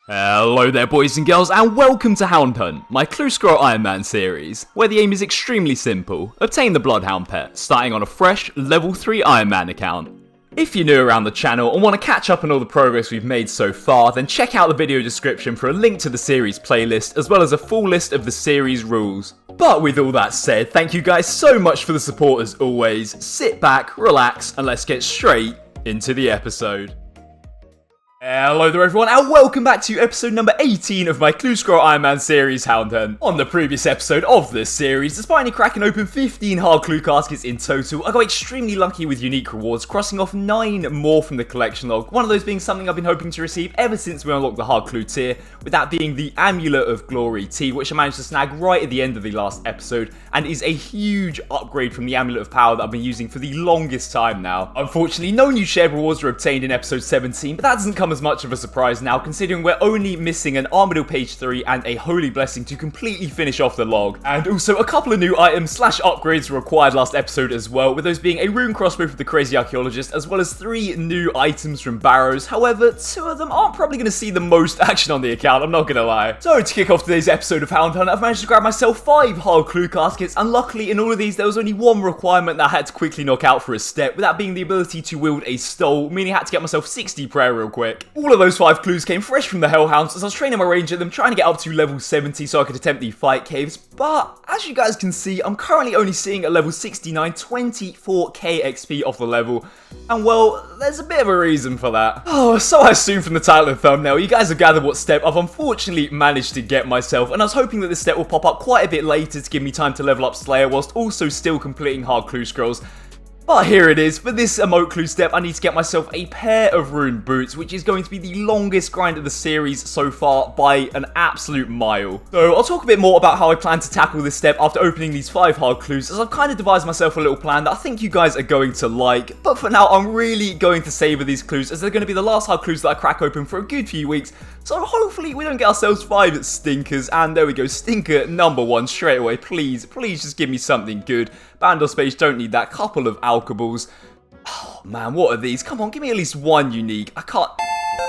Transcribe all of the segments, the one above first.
Hello there boys and girls, and welcome to Hound Hunt, my clue scroll Ironman series, where the aim is extremely simple: obtain the bloodhound pet, starting on a fresh level 3 Ironman account. If you're new around the channel and want to catch up on all the progress we've made so far, then check out the video description for a link to the series playlist, as well as a full list of the series rules. But with all that said, thank you guys so much for the support as always. Sit back, relax, and let's get straight into the episode. Hello there everyone, and welcome back to episode number 18 of my Clue Scroll Ironman series, Hound Hunt. On the previous episode of this series, despite only cracking open 15 hard clue caskets in total, I got extremely lucky with unique rewards, crossing off 9 more from the collection log, one of those being something I've been hoping to receive ever since we unlocked the hard clue tier, with that being the Amulet of Glory T, which I managed to snag right at the end of the last episode, and is a huge upgrade from the Amulet of Power that I've been using for the longest time now. Unfortunately, no new shared rewards were obtained in episode 17, but that doesn't come as much of a surprise now, considering we're only missing an Armadillo page 3 and a Holy Blessing to completely finish off the log. And also a couple of new items / upgrades were required last episode as well, with those being a rune crossbow for the Crazy Archaeologist, as well as 3 new items from Barrows. However, 2 of them aren't probably going to see the most action on the account, I'm not going to lie. So to kick off today's episode of Hound Hunt, I've managed to grab myself 5 hard clue caskets, and luckily in all of these there was only one requirement that I had to quickly knock out for a step, with that being the ability to wield a stole, meaning I had to get myself 60 prayer real quick. All of those 5 clues came fresh from the Hellhounds as I was training my range at them, trying to get up to level 70 so I could attempt the fight caves, but as you guys can see, I'm currently only seeing at level 69 24k XP off the level, and well, there's a bit of a reason for that. Oh, so I assume from the title and thumbnail, you guys have gathered what step I've unfortunately managed to get myself, and I was hoping that this step will pop up quite a bit later to give me time to level up Slayer whilst also still completing hard clue scrolls. But here it is. For this emote clue step, I need to get myself a pair of rune boots, which is going to be the longest grind of the series so far by an absolute mile. So I'll talk a bit more about how I plan to tackle this step after opening these 5 hard clues, as I've kind of devised myself a little plan that I think you guys are going to like. But for now, I'm really going to savour these clues, as they're going to be the last hard clues that I crack open for a good few weeks. So hopefully we don't get ourselves 5 stinkers. And there we go, stinker number 1 straight away. Please just give me something good. Band or Space don't need that. Couple of alkaballs. Oh man, what are these? Come on, give me at least 1 unique. I can't...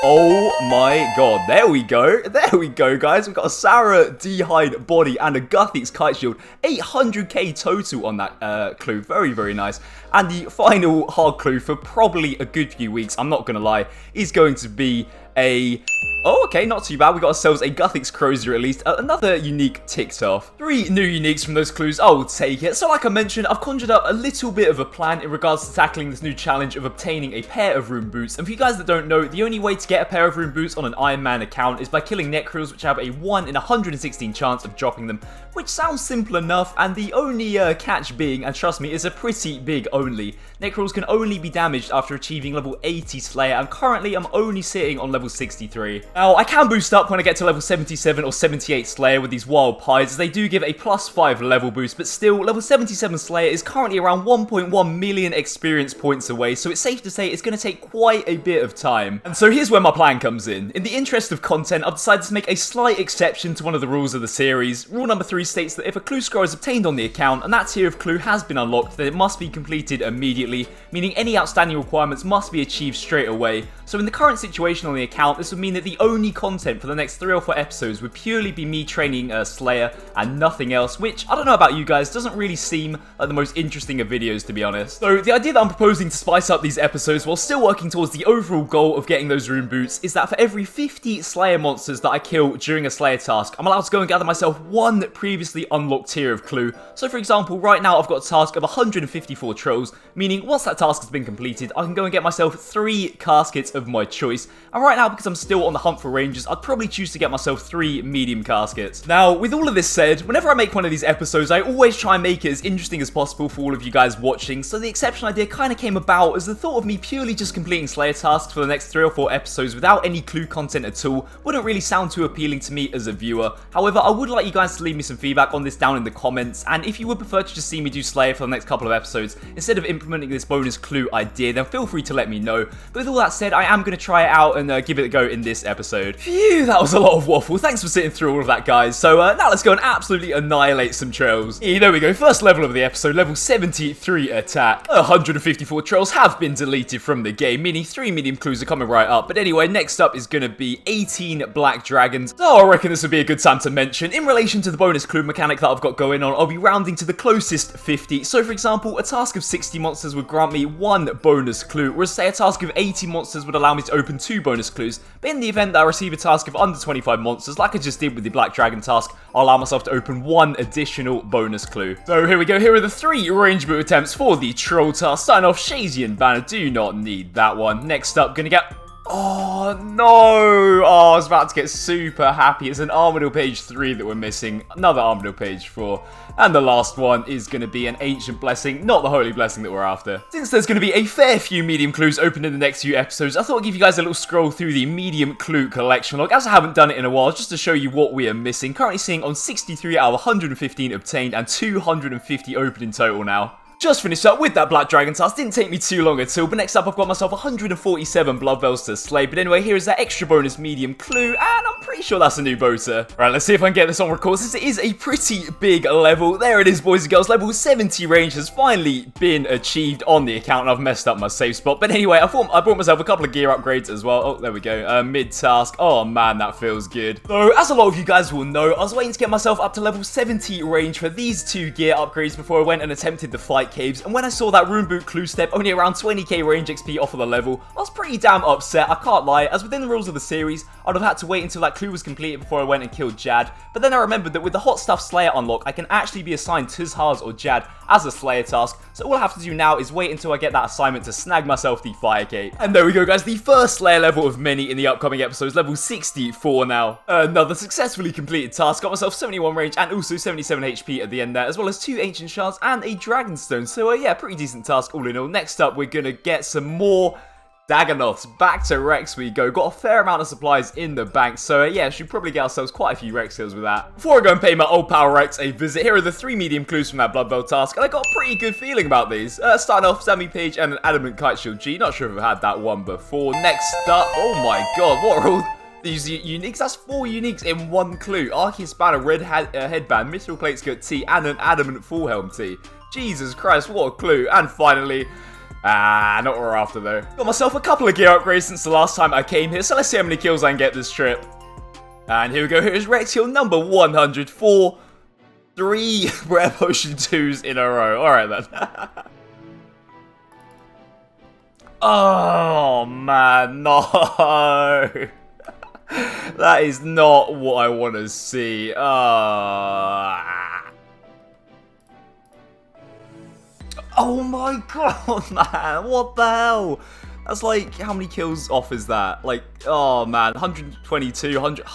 Oh my god, there we go, guys. We've got a Sarah D-Hide body and a Guthix kite shield. 800k total on that clue, very nice. And the final hard clue for probably a good few weeks, I'm not gonna lie, is going to be a... Oh, okay, not too bad. We got ourselves a Guthix Crozier at least. Another unique ticked off. 3 new uniques from those clues. I'll take it. So like I mentioned, I've conjured up a little bit of a plan in regards to tackling this new challenge of obtaining a pair of rune boots. And for you guys that don't know, the only way to get a pair of rune boots on an Ironman account is by killing Necrals, which have a 1 in 116 chance of dropping them, which sounds simple enough, and the only catch being, and trust me, is a pretty big only. Necrals can only be damaged after achieving level 80 Slayer, and currently I'm only sitting on level 63. Now, I can boost up when I get to level 77 or 78 Slayer with these Wild Pies, as they do give a +5 level boost, but still, level 77 Slayer is currently around 1.1 million experience points away, so it's safe to say it's going to take quite a bit of time. And so here's where my plan comes in. In the interest of content, I've decided to make a slight exception to one of the rules of the series. Rule number 3 states that if a clue scroll is obtained on the account, and that tier of clue has been unlocked, then it must be completed immediately, meaning any outstanding requirements must be achieved straight away. So in the current situation on the account, this would mean that the only content for the next 3 or 4 episodes would purely be me training Slayer and nothing else, which, I don't know about you guys, doesn't really seem like the most interesting of videos, to be honest. So the idea that I'm proposing to spice up these episodes while still working towards the overall goal of getting those rune boots is that for every 50 Slayer monsters that I kill during a Slayer task, I'm allowed to go and gather myself 1 previously unlocked tier of clue. So for example, right now I've got a task of 154 trolls, meaning once that task has been completed, I can go and get myself 3 caskets of my choice. And right now, because I'm still on the hunt for rangers, I'd probably choose to get myself 3 medium caskets. Now, with all of this said, whenever I make one of these episodes, I always try and make it as interesting as possible for all of you guys watching, so the exception idea kind of came about as the thought of me purely just completing Slayer tasks for the next 3 or 4 episodes without any clue content at all wouldn't really sound too appealing to me as a viewer. However, I would like you guys to leave me some feedback on this down in the comments, and if you would prefer to just see me do Slayer for the next couple of episodes, instead of implementing this bonus clue idea, then feel free to let me know. But with all that said, I I am going to try it out and give it a go in this episode. Phew, that was a lot of waffle. Thanks for sitting through all of that, guys. So now let's go and absolutely annihilate some trails. There we go. First level of the episode, level 73 attack. 154 trails have been deleted from the game, meaning 3 medium clues are coming right up. But anyway, next up is going to be 18 black dragons. So I reckon this would be a good time to mention, in relation to the bonus clue mechanic that I've got going on, I'll be rounding to the closest 50. So for example, a task of 60 monsters would grant me 1 bonus clue, whereas say a task of 80 monsters would allow me to open 2 bonus clues. But in the event that I receive a task of under 25 monsters, like I just did with the black dragon task, I'll allow myself to open 1 additional bonus clue. So here we go, here are the 3 range boot attempts for the troll task. Starting off, Shazian banner, do not need that one. Next up, gonna get... Oh no! Oh, I was about to get super happy. It's an Armadillo page 3 that we're missing. Another Armadillo page 4. And the last one is going to be an Ancient Blessing, not the Holy Blessing that we're after. Since there's going to be a fair few medium clues open in the next few episodes, I thought I'd give you guys a little scroll through the medium clue collection log, as I haven't done it in a while, just to show you what we are missing. Currently seeing on 63 out of 115 obtained and 250 open in total now. Just finished up with that black dragon task, didn't take me too long at all, but next up I've got myself 147 blood veils to slay. But anyway, here is that extra bonus medium clue, and I'm pretty sure that's a new boater. Right, let's see if I can get this on record, since it is a pretty big level. There it is, boys and girls, level 70 range has finally been achieved on the account, and I've messed up my save spot. But anyway, I brought myself a couple of gear upgrades as well. Oh, there we go, mid-task. Oh man, that feels good. So, as a lot of you guys will know, I was waiting to get myself up to level 70 range for these 2 gear upgrades before I went and attempted the fight caves, and when I saw that rune boot clue step only around 20k range XP off of the level, I was pretty damn upset, I can't lie, as within the rules of the series, I'd have had to wait until that clue was completed before I went and killed Jad. But then I remembered that with the Hot Stuff Slayer unlock, I can actually be assigned Tuzhaz or Jad as a Slayer task, so all I have to do now is wait until I get that assignment to snag myself the Fire Cape. And there we go, guys, the first Slayer level of many in the upcoming episodes, level 64 now. Another successfully completed task, got myself 71 range and also 77 HP at the end there, as well as 2 Ancient Shards and a Dragonstone, so yeah, pretty decent task all in all. Next up, we're gonna get some more Dagonoths. Back to Rex we go. Got a fair amount of supplies in the bank, so yeah, should probably get ourselves quite a few Rex kills with that. Before I go and pay my old pal Rex a visit, here are the 3 medium clues from that Blood Veil task, and I got a pretty good feeling about these. Starting off, Sammy Page and an Adamant Kite Shield G. Not sure if I've had that one before. Next up, oh my god, what are all these uniques? That's 4 uniques in 1 clue. Arceus Banner, Red Headband, Mithril Plate Skirt T, and an Adamant Full Helm T. Jesus Christ, what a clue. And finally, not what we're after though. Got myself a couple of gear upgrades since the last time I came here, so let's see how many kills I can get this trip. And here we go, here's Rex kill number 104. 3 Rare Potion 2s in a row. Alright then. Oh man, no. That is not what I want to see. Oh my god, man, what the hell? That's like, how many kills off is that? Like, oh man, 122, 100,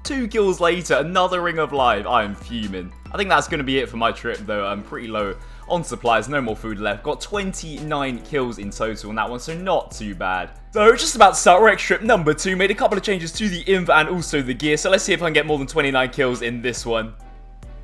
2 kills later, another Ring of Life. I am fuming. I think that's going to be it for my trip though. I'm pretty low on supplies, no more food left. Got 29 kills in total on that one, so not too bad. So just about to start Rex trip number 2, made a couple of changes to the inv and also the gear, so let's see if I can get more than 29 kills in this one.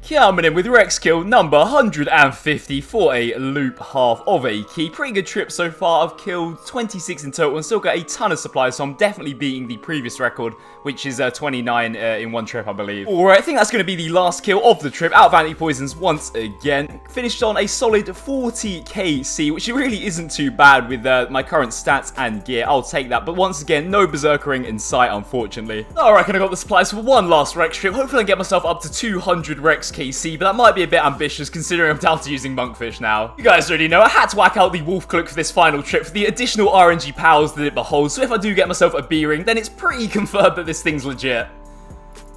Coming in with Rex kill number 150 for a loop half of a key. Pretty good trip so far. I've killed 26 in total and still got a ton of supplies, so I'm definitely beating the previous record, which is 29 in 1 trip, I believe. Alright, I think that's going to be the last kill of the trip. Out of anti-poisons once again. Finished on a solid 40k C, which really isn't too bad with my current stats and gear. I'll take that, but once again, no berserkering in sight, unfortunately. I reckon I got the supplies for one last Rex trip. Hopefully I get myself up to 200 Rex KC, but that might be a bit ambitious considering I'm down to using Monkfish now. You guys already know I had to whack out the Wolf Cloak for this final trip for the additional RNG powers that it beholds, so if I do get myself a B-ring, then it's pretty confirmed that this thing's legit.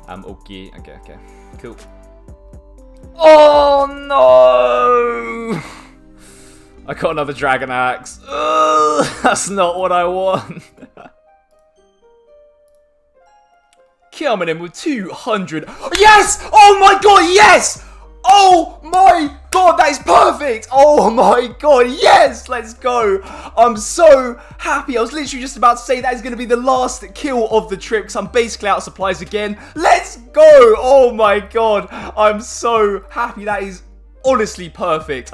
Okay, cool. Oh no! I got another Dragon Axe. Ugh, that's not what I want. Coming in with 200. Yes! Oh my god, yes! Oh my god, that is perfect! Oh my god, yes! Let's go! I'm so happy. I was literally just about to say that is going to be the last kill of the trip because I'm basically out of supplies again. Let's go! Oh my god, I'm so happy. That is honestly perfect.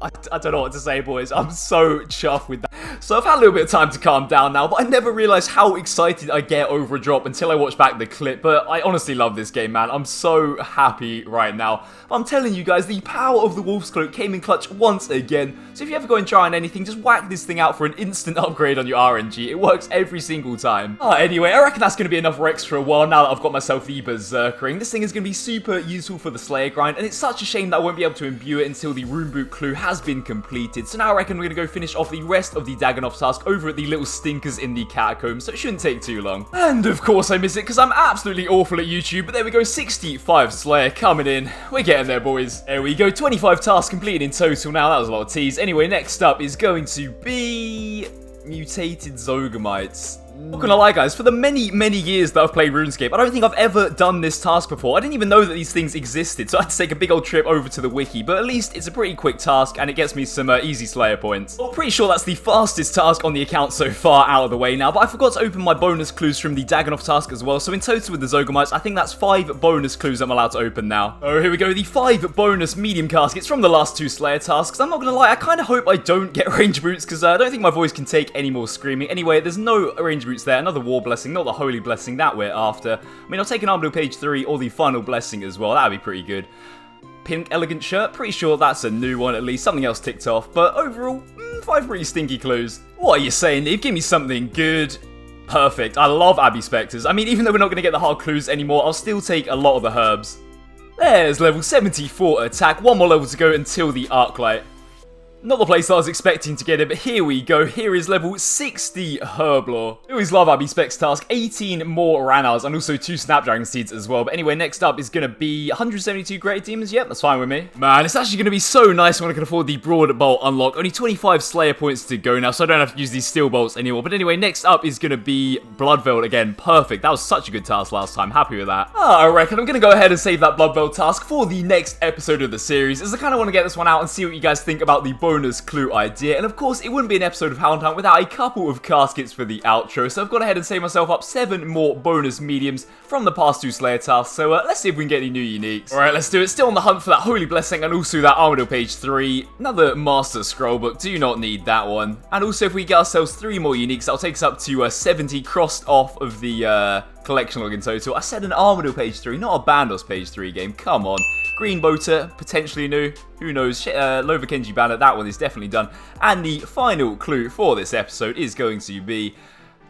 I don't know what to say, boys. I'm so chuffed with that. So I've had a little bit of time to calm down now, but I never realized how excited I get over a drop until I watch back the clip. But I honestly love this game, man. I'm so happy right now. I'm telling you guys, the power of the Wolf's Cloak came in clutch once again. So if you ever go and try on anything, just whack this thing out for an instant upgrade on your RNG. It works every single time. Anyway, I reckon that's going to be enough Rex for a while now that I've got myself the Berserker ring. This thing is going to be super useful for the Slayer grind, and it's such a shame that I won't be able to imbue it until the Rune Boot clue has been completed. So now I reckon we're going to go finish off the rest of the Dagannoth task over at the little stinkers in the catacombs, so it shouldn't take too long. And of course I miss it because I'm absolutely awful at YouTube, but there we go, 65 Slayer coming in. We're getting there, boys. There we go, 25 tasks completed in total now. That was a lot of teas. Anyway, next up is going to be mutated Zogamites. Not gonna lie, guys, for the many years that I've played RuneScape, I don't think I've ever done this task before. I didn't even know that these things existed, so I had to take a big old trip over to the wiki, but at least it's a pretty quick task, and it gets me some easy Slayer points. Well, pretty sure that's the fastest task on the account so far out of the way now, but I forgot to open my bonus clues from the Dagannoth task as well, so in total with the Zogamites, I think that's 5 bonus clues I'm allowed to open now. Oh, here we go, the 5 bonus medium caskets from the last 2 Slayer tasks. I'm not gonna lie, I kind of hope I don't get range boots, because I don't think my voice can take any more screaming. Anyway, there's no range boots there. Another war blessing, not the holy blessing that we're after. I mean, I'll take an Armadillo page 3 or the final blessing as well. That'd be pretty good. Pink elegant shirt, pretty sure that's a new one at least. Something else ticked off, but overall, 5 pretty stinky clues. What are you saying, Neve? Give me something good. Perfect. I love Abbey Spectres. I mean, even though we're not going to get the hard clues anymore, I'll still take a lot of the herbs. There's level 74 attack. 1 more level to go until the Arclight. Not the place I was expecting to get it, but here we go. Here is level 60 Herblore. I always love Abbey Spec's task. 18 more Ranars and also 2 Snapdragon Seeds as well. But anyway, next up is going to be 172 Great Demons. Yep, that's fine with me. Man, it's actually going to be so nice when I can afford the Broad Bolt unlock. Only 25 Slayer points to go now, so I don't have to use these Steel Bolts anymore. But anyway, next up is going to be Bloodveld again. Perfect. That was such a good task last time. Happy with that. I reckon I'm going to go ahead and save that Bloodveld task for the next episode of the series, as I kind of want to get this one out and see what you guys think about the bonus clue idea. And of course, it wouldn't be an episode of Hound Hunt without a couple of caskets for the outro, so I've gone ahead and saved myself up 7 more bonus mediums from the past 2 Slayer tasks, so let's see if we can get any new uniques. Alright, let's do it. Still on the hunt for that Holy Blessing and also that Armadillo page 3. Another Master Scroll book, do not need that one. And also if we get ourselves 3 more uniques, that'll take us up to 70 crossed off of the collection log in total. I said an Armadillo page 3, not a Bandos page 3 game, come on. Green Boater, potentially new, who knows, Lova Kenji Banner, that one is definitely done. And the final clue for this episode is going to be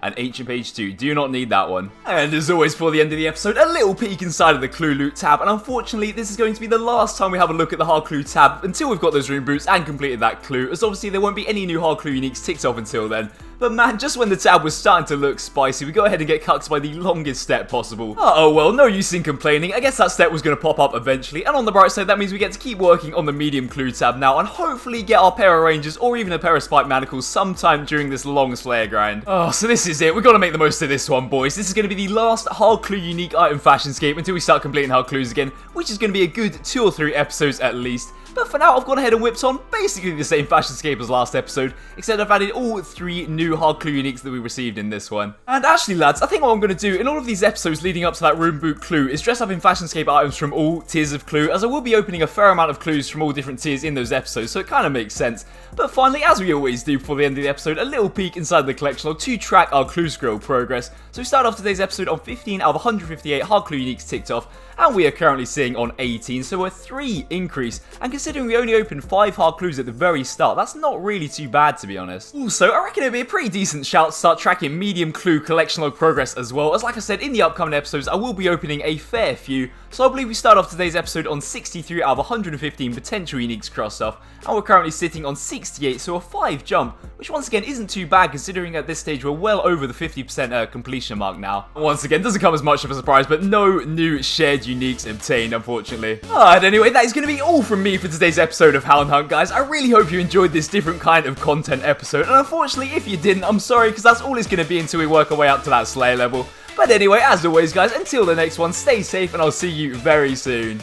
an Ancient page 2, do not need that one. And as always for the end of the episode, a little peek inside of the clue loot tab, and unfortunately this is going to be the last time we have a look at the hard clue tab until we've got those rune boots and completed that clue, as obviously there won't be any new hard clue uniques ticked off until then. But man, just when the tab was starting to look spicy, we go ahead and get cucked by the longest step possible. Oh well, no use in complaining. I guess that step was going to pop up eventually. And on the bright side, that means we get to keep working on the medium clue tab now and hopefully get our pair of Rangers or even a pair of Spike Manacles sometime during this long Slayer grind. Oh, so this is it. We've got to make the most of this one, boys. This is going to be the last hard clue unique item fashionscape until we start completing hard clues again, which is going to be a good 2 or 3 episodes at least. But for now, I've gone ahead and whipped on basically the same fashionscape as last episode, except I've added all 3 new hard clue uniques that we received in this one. And actually, lads, I think what I'm going to do in all of these episodes leading up to that Rune Boot clue is dress up in fashionscape items from all tiers of clue, as I will be opening a fair amount of clues from all different tiers in those episodes, so it kind of makes sense. But finally, as we always do before the end of the episode, a little peek inside the collection log to track our clue scroll progress. So we start off today's episode on 15 out of 158 hard clue uniques ticked off, and we are currently sitting on 18, so a 3 increase. And considering we only opened 5 hard clues at the very start, that's not really too bad, to be honest. Also, I reckon it'd be a pretty decent shout to start tracking medium clue collection log progress as well, as like I said, in the upcoming episodes, I will be opening a fair few. So I believe we start off today's episode on 63 out of 115 potential uniques crossed off, and we're currently sitting on 68, so a 5 jump, which once again isn't too bad considering at this stage we're well over the 50% completion mark now. Once again, doesn't come as much of a surprise, but no new shared uniques obtained, unfortunately. And anyway, that is going to be all from me for today's episode of Hound Hunt, guys. I really hope you enjoyed this different kind of content episode, and unfortunately, if you didn't, I'm sorry, because that's all it's going to be until we work our way up to that Slayer level. But anyway, as always, guys, until the next one, stay safe, and I'll see you very soon.